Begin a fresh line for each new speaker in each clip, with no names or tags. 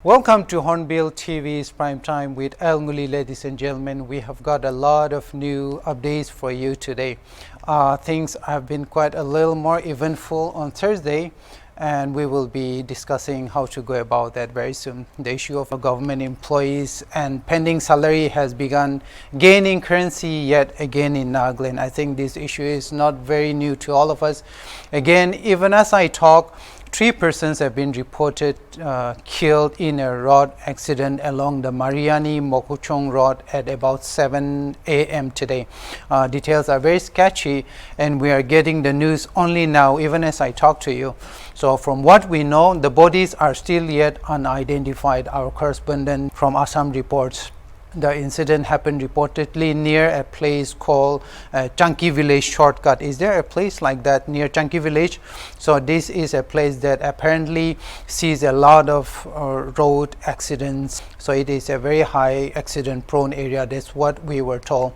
Welcome to Hornbill TV's Prime Time with Ngullie, ladies and gentlemen. We have got a lot of new updates for you today. Things have been quite a little more eventful on Thursday, and we will be discussing how to go about that very soon. The issue of government employees and pending salary has begun gaining currency yet again in Nagaland. I think this issue is not very new to all of us. Again, even as I talk, 3 persons have been reported killed in a road accident along the Mariani Mokochong Road at about 7 a.m. today. Details are very sketchy, and we are getting the news only now, even as I talk to you. So from what we know, the bodies are still yet unidentified. Our correspondent from Assam reports. The incident happened reportedly near a place called Chunky Village Shortcut. Is there a place like that near Chunky Village? So this is a place that apparently sees a lot of road accidents. So it is a very high accident prone area. That's what we were told.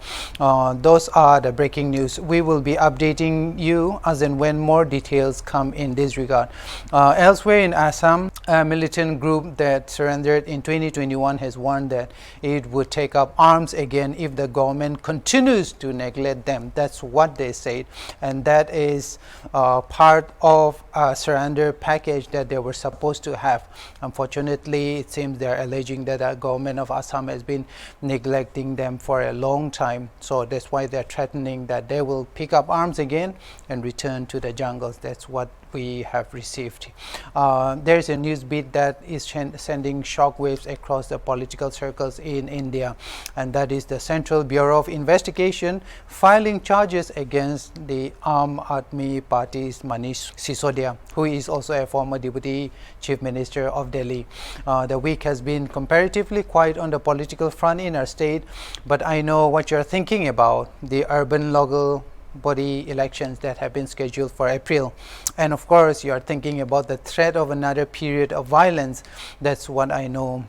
Those are the breaking news. We will be updating you as and when more details come in this regard. Elsewhere in Assam, a militant group that surrendered in 2021 has warned that it would take up arms again if the government continues to neglect them. That's what they said, and that is part of a surrender package that they were supposed to have. Unfortunately, it seems they're alleging that the government of Assam has been neglecting them for a long time. So that's why they're threatening that they will pick up arms again and return to the jungles. That's what we have received. There's a news beat that is sending shockwaves across the political circles in India, and that is the Central Bureau of Investigation filing charges against the Aam Aadmi Party's Manish Sisodia, who is also a former Deputy Chief Minister of Delhi. The week has been comparatively quiet on the political front in our state, but I know what you're thinking about: the urban local body elections that have been scheduled for April, and of course you are thinking about the threat of another period of violence. That's what I know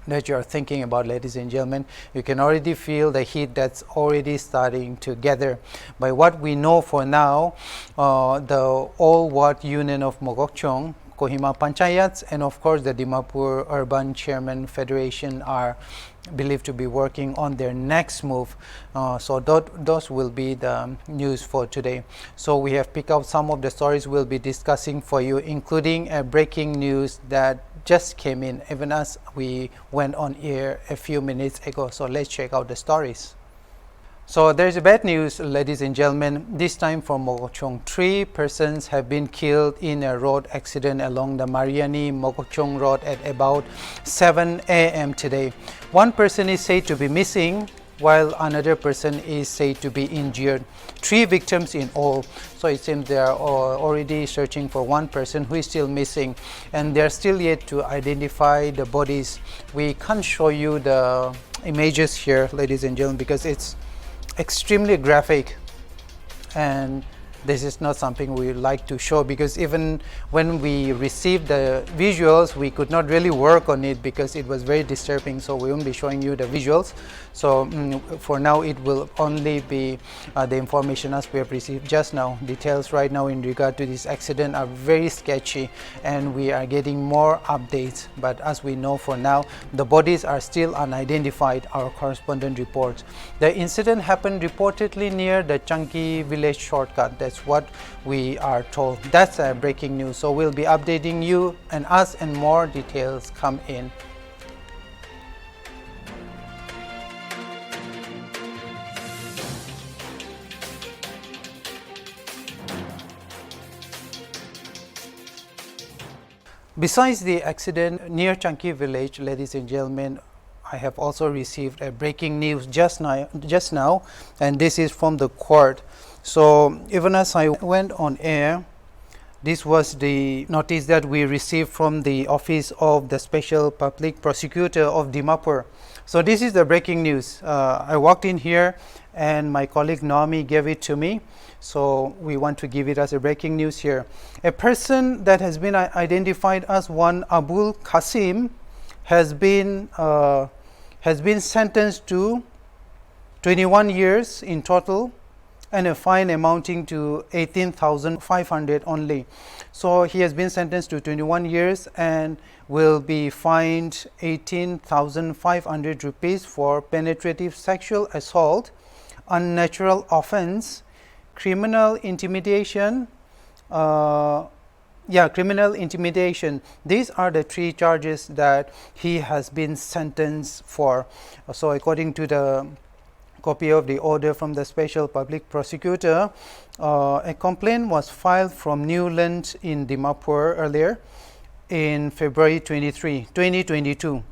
that you are thinking about, ladies and gentlemen. You can already feel the heat that's already starting to gather. By what we know for now, the All Ward Union of Mogokchong, Kohima Panchayats, and of course the Dimapur Urban Chairman Federation are believed to be working on their next move. So those will be the news for today. So we have picked out some of the stories we'll be discussing for you, including a breaking news that just came in even as we went on air a few minutes ago. So let's check out the stories. So there's a bad news, ladies and gentlemen, this time from Mokochong. 3 persons have been killed in a road accident along the Mariani Mokochong Road at about 7 a.m. today. 1 person is said to be missing, while another person is said to be injured. 3 victims in all. So it seems they are already searching for 1 person who is still missing, and they're still yet to identify the bodies. We can't show you the images here, ladies and gentlemen, because it's extremely graphic, and this is not something we like to show, because even when we received the visuals, we could not really work on it because it was very disturbing. So we won't be showing you the visuals. So for now it will only be the information as we have received just now. Details right now in regard to this accident are very sketchy, and we are getting more updates, but as we know for now, the bodies are still unidentified. Our correspondent reports the incident happened reportedly near the Chunky Village Shortcut. That's what we are told. That's breaking news. So we'll be updating you and us, and more details come in. Besides the accident near Chunky Village, ladies and gentlemen, I have also received a breaking news just now, and this is from the court. So even as I went on air, this was the notice that we received from the Office of the Special Public Prosecutor of Dimapur. So this is the breaking news. I walked in here and my colleague Naomi gave it to me. So we want to give it as a breaking news here. A person that has been identified as one Abul Qasim has been sentenced to 21 years in total, and a fine amounting to 18,500 only. So he has been sentenced to 21 years and will be fined 18,500 rupees for penetrative sexual assault, unnatural offense, criminal intimidation, criminal intimidation. These are the 3 charges that he has been sentenced for. So according to the copy of the order from the special public prosecutor, a complaint was filed from Newland in Dimapur earlier in February 2022.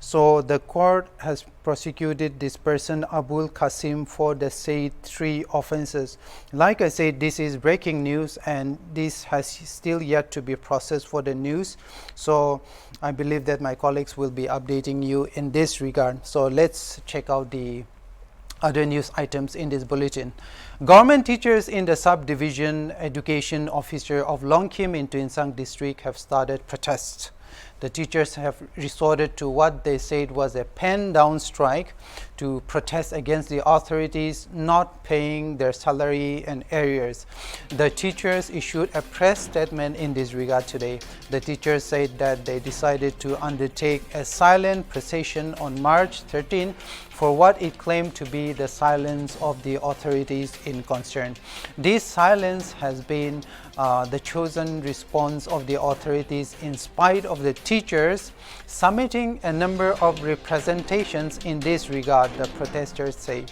So the court has prosecuted this person Abul Qasim for the said 3 offenses. Like I said, this is breaking news and this has still yet to be processed for the news. So I believe that my colleagues will be updating you in this regard. So let's check out the other news items in this bulletin. Government teachers in the subdivision education officer of Longkim in Tuensang district have started protests. The teachers have resorted to what they said was a pen-down strike to protest against the authorities not paying their salary and arrears. The teachers issued a press statement in this regard today. The teachers said that they decided to undertake a silent procession on March 13 for what it claimed to be the silence of the authorities in concern. This silence has been the chosen response of the authorities in spite of the teachers submitting a number of representations in this regard, the protesters say.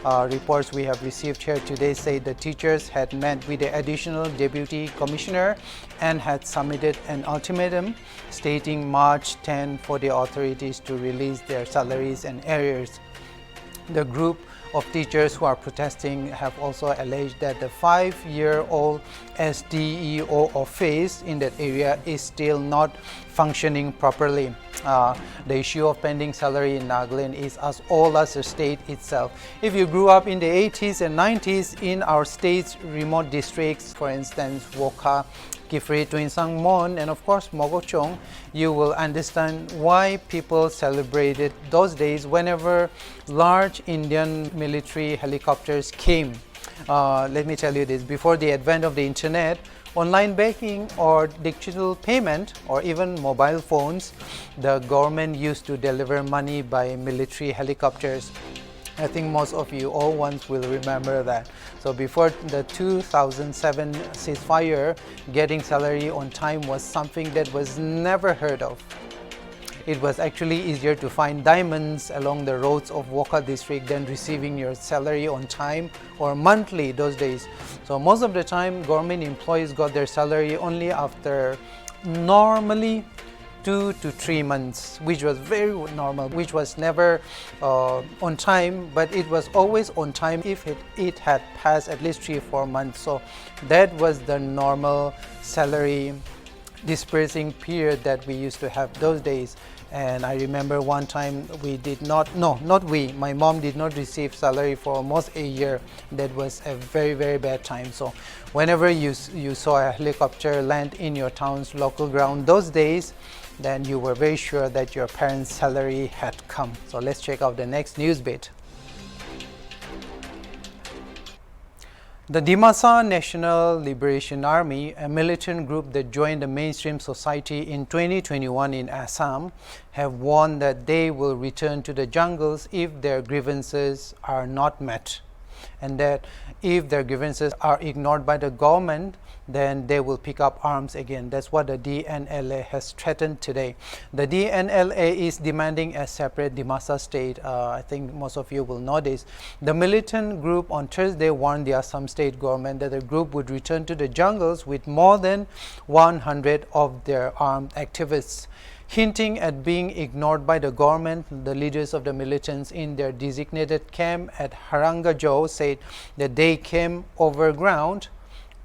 Reports we have received here today say the teachers had met with the additional deputy commissioner and had submitted an ultimatum stating March 10 for the authorities to release their salaries and arrears. The group of teachers who are protesting have also alleged that the 5-year-old SDEO office in that area is still not functioning properly. The issue of pending salary in Nagaland is as old as the state itself. If you grew up in the 80s and 90s in our state's remote districts, for instance, Wokha, Kifri, Tuensang, Mon, and of course Mogochong, you will understand why people celebrated those days whenever large Indian military helicopters came. Let me tell you this, before the advent of the internet, online banking or digital payment or even mobile phones, the government used to deliver money by military helicopters. I think most of you all once will remember that. So before the 2007 ceasefire, getting salary on time was something that was never heard of. It was actually easier to find diamonds along the roads of Wokha district than receiving your salary on time or monthly those days. So most of the time, government employees got their salary only after normally 2 to 3 months, which was very normal, which was never on time, but it was always on time if it had passed at least 3 or 4 months. So that was the normal salary dispersing period that we used to have those days. And I remember one time we did not, my mom did not receive salary for almost a year. That was a very, very bad time. So whenever you saw a helicopter land in your town's local ground those days, then you were very sure that your parents' salary had come. So let's check out the next news bit. The Dimasa National Liberation Army, a militant group that joined the mainstream society in 2021 in Assam, have warned that they will return to the jungles if their grievances are not met, and that if their grievances are ignored by the government, then they will pick up arms again. That's what the DNLA has threatened today. The DNLA is demanding a separate Dimasa state. I think most of you will know this. The militant group on Thursday warned the Assam state government that the group would return to the jungles with more than 100 of their armed activists. Hinting at being ignored by the government, the leaders of the militants in their designated camp at Harangajo said that they came overground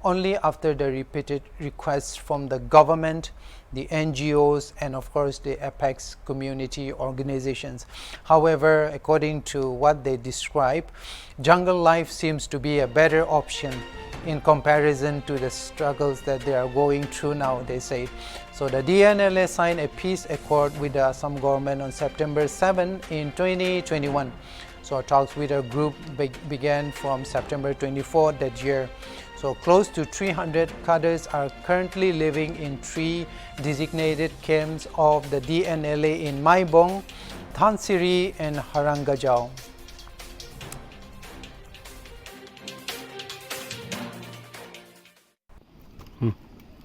only after the repeated requests from the government, the NGOs, and of course the Apex community organizations. However, according to what they describe, jungle life seems to be a better option in comparison to the struggles that they are going through now, they say. So the DNLA signed a peace accord with the Assam government on September 7 in 2021. So talks with a group began from September 24 that year. So close to 300 cadres are currently living in 3 designated camps of the DNLA in Maibong, Thansiri and Harangajao.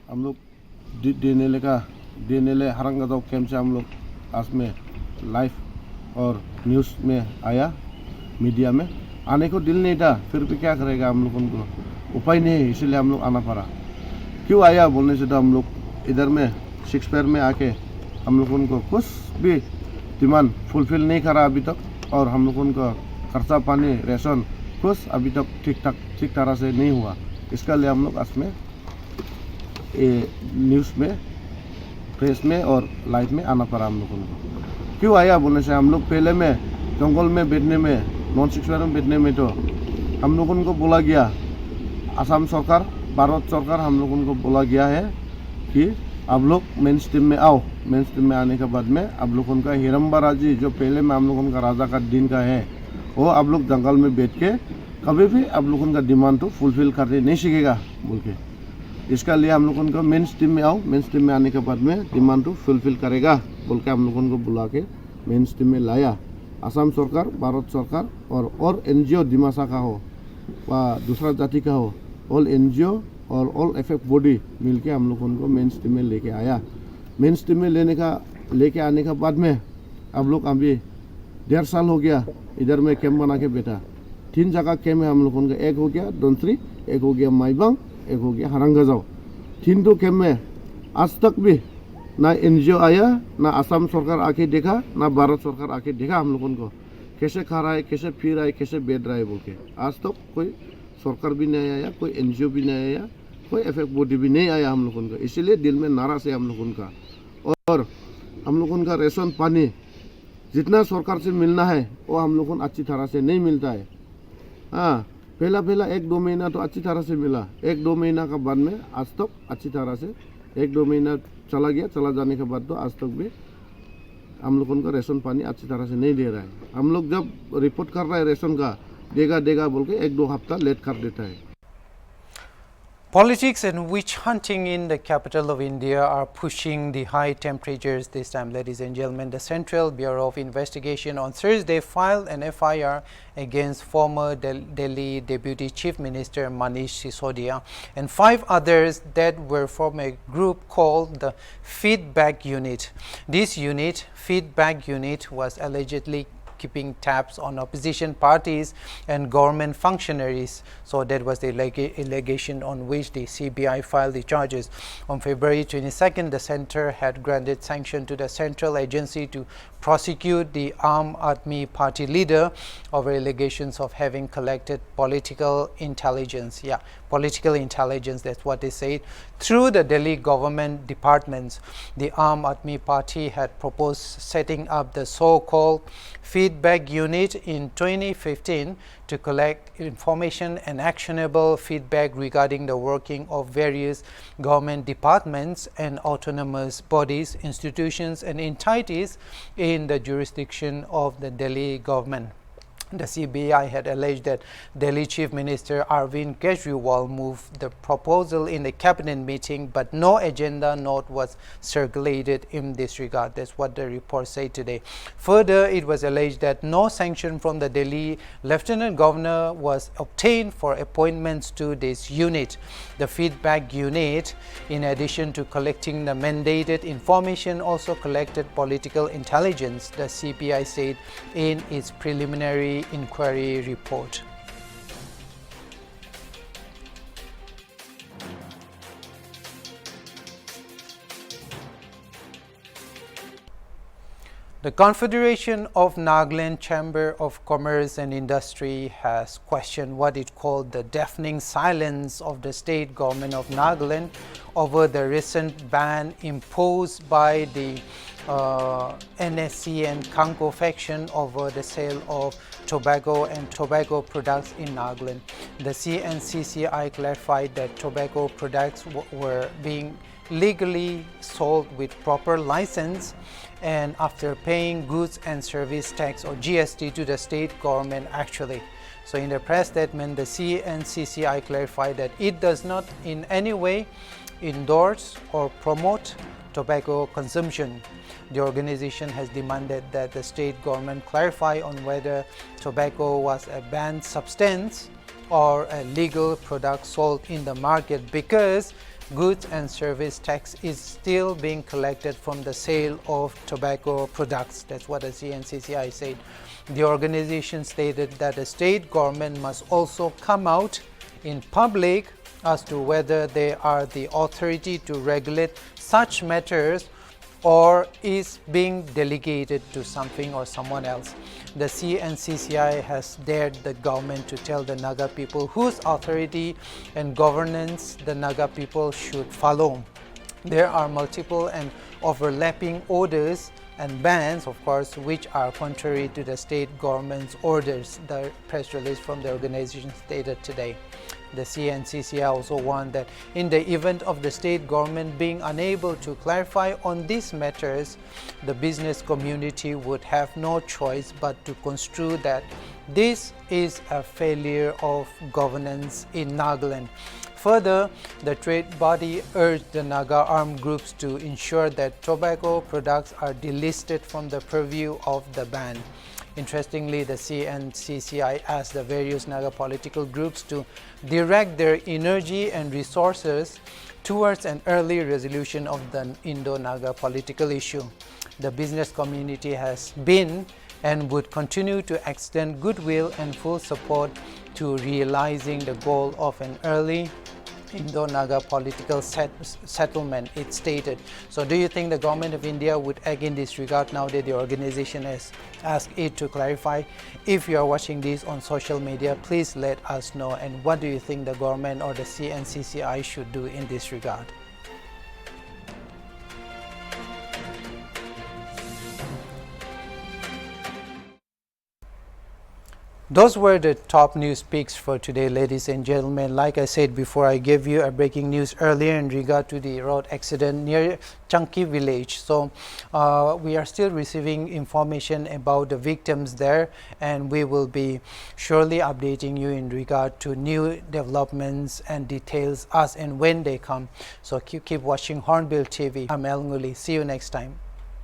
हम लोग DNLA हरंगगांव camp से हम लोग आज में live और news में आया, मीडिया में आने को दिल नहीं था, फिर भी क्या करेगा, हम लोग उनको उपाय नहीं है, इसलिए हम लोग आना पड़ा। क्यों आया बोलने से तो हम लोग इधर में 6 पैर में आके हम लोग उनको कुछ भी डिमांड फुलफिल नहीं करा अभी तक, और हम लोग उनका खर्चा पानी रेशन कुछ अभी तक ठीक तरह से नहीं हुआ। इसका लिए हम लोग आज में न्यूज़ में, प्रेस में और लाइव में आना पड़ा हम लोगों को। क्यों आया बोलने से हम लोग पहले में जंगल में बैठने में, नॉन सिक्सर में बैठने में तो हम लोगों को बोला गया, असम सरकार, भारत सरकार हम लोगों को बोला गया है कि आप लोग मेन स्ट्रीम में आओ। मेन स्ट्रीम में आने के बाद में आप लोगों का हिरम्बाराजी जो पहले में हम लोगों का राजा का दिन का है, वो आप लोग जंगल में बैठ के कभी भी आप लोगों का डिमांड तो फुलफिल करने नहीं सीखेगा बोल के। इसका लिए हम लोगों को मेन स्ट्रीम में आओ, मेन स्ट्रीम में आने के बाद में डिमांड तो फुलफिल करेगा बोल के हम लोगों को बुला के मेन स्ट्रीम में लाया। असम सरकार, भारत सरकार और NGO दिमासा का हो व दूसरा जाति का हो, ऑल NGO और ऑल एफेक्ट बॉडी मिल के हम लोगों को मेन स्ट्रीम में लेके आया। मेन स्ट्रीम में लेके आने के बाद में अब लोग अभी 1.5 साल हो गया इधर में कैंप बना के बैठा। 3 जगह कैंप है हम लोगों का, एक हो गया दोनसरी, एक हो गया माईबंग, एक हो गया हरंगगांव। 3 कैंप में आज तक भी ना NGO आया, ना असम सरकार आके देखा, ना भारत सरकार आके देखा हम लोगों को कैसे खा रहा है, कैसे पी रहा है, कैसे बैठ रहा है बोल के। आज तक कोई सरकार भी नहीं आया, कोई NGO भी नहीं आया, कोई एफेक्ट बॉडी भी नहीं आया हम लोगों का। इसीलिए दिल में नाराज है हम लोगों का। और हम लोगों का रेशन पानी जितना सरकार से मिलना है वो हम लोगों को अच्छी तरह से नहीं मिलता है। हाँ, पहला 1-2 महीना तो अच्छी तरह से मिला, 1-2 महीना का बाद में आज तक अच्छी तरह से 1-2 महीना चला गया। चला जाने के बाद तो आज तक भी हम लोगों का रेशन पानी अच्छी तरह से नहीं दे रहा है। हम लोग जब रिपोर्ट कर रहा है रेशन का देगा बोल के 1-2 हफ्ता लेट कर देता है।
Politics and witch hunting in the capital of India are pushing the high temperatures this time, ladies and gentlemen. The Central Bureau of Investigation on Thursday filed an FIR against former Delhi Deputy Chief Minister Manish Sisodia and 5 others that were from a group called the Feedback Unit. This unit, Feedback Unit, was allegedly keeping tabs on opposition parties and government functionaries. So that was the allegation on which the CBI filed the charges. On February 22nd, the center had granted sanction to the central agency to prosecute the Aam Aadmi Party leader over allegations of having collected political intelligence. Yeah, political intelligence, that's what they said. Through the Delhi government departments, the Aam Aadmi Party had proposed setting up the so-called Feedback Unit in 2015 to collect information and actionable feedback regarding the working of various government departments and autonomous bodies, institutions and entities in the jurisdiction of the Delhi government. The CBI had alleged that Delhi Chief Minister Arvind Kejriwal moved the proposal in the cabinet meeting, but no agenda note was circulated in this regard. That's what the report said today. Further, it was alleged that no sanction from the Delhi Lieutenant Governor was obtained for appointments to this unit. The Feedback Unit, in addition to collecting the mandated information, also collected political intelligence, the CBI said in its preliminary inquiry report. The Confederation of Nagaland Chamber of Commerce and Industry has questioned what it called the deafening silence of the state government of Nagaland over the recent ban imposed by the NSC and Kanko faction over the sale of tobacco and tobacco products in Nagaland. The CNCCI clarified that tobacco products were being legally sold with proper license and after paying goods and service tax or GST to the state government actually. So in the press statement, the CNCCI clarified that it does not in any way endorse or promote tobacco consumption. The organization has demanded that the state government clarify on whether tobacco was a banned substance or a legal product sold in the market, because goods and service tax is still being collected from the sale of tobacco products. That's what the CNCCI said. The organization stated that the state government must also come out in public as to whether they are the authority to regulate such matters or is being delegated to something or someone else. The CNCCI has dared the government to tell the Naga people whose authority and governance the Naga people should follow. There are multiple and overlapping orders and bans, of course, which are contrary to the state government's orders, the press release from the organization stated today. The CNCCI also warned that in the event of the state government being unable to clarify on these matters, the business community would have no choice but to construe that this is a failure of governance in Nagaland. Further, the trade body urged the Naga armed groups to ensure that tobacco products are delisted from the purview of the ban. Interestingly, the CNCCI asked the various Naga political groups to direct their energy and resources towards an early resolution of the Indo-Naga political issue. The business community has been and would continue to extend goodwill and full support to realizing the goal of an early Indo-Naga political settlement, it stated. So do you think the government of India would act in this regard now that the organization has asked it to clarify? If you are watching this on social media, please let us know. And what do you think the government or the CNCCI should do in this regard? Those were the top news picks for today, ladies and gentlemen. Like I said before, I gave you a breaking news earlier in regard to the road accident near Chunky village. So we are still receiving information about the victims there, and we will be surely updating you in regard to new developments and details as and when they come. So keep watching Hornbill TV. I'm Ngullie. See you next time.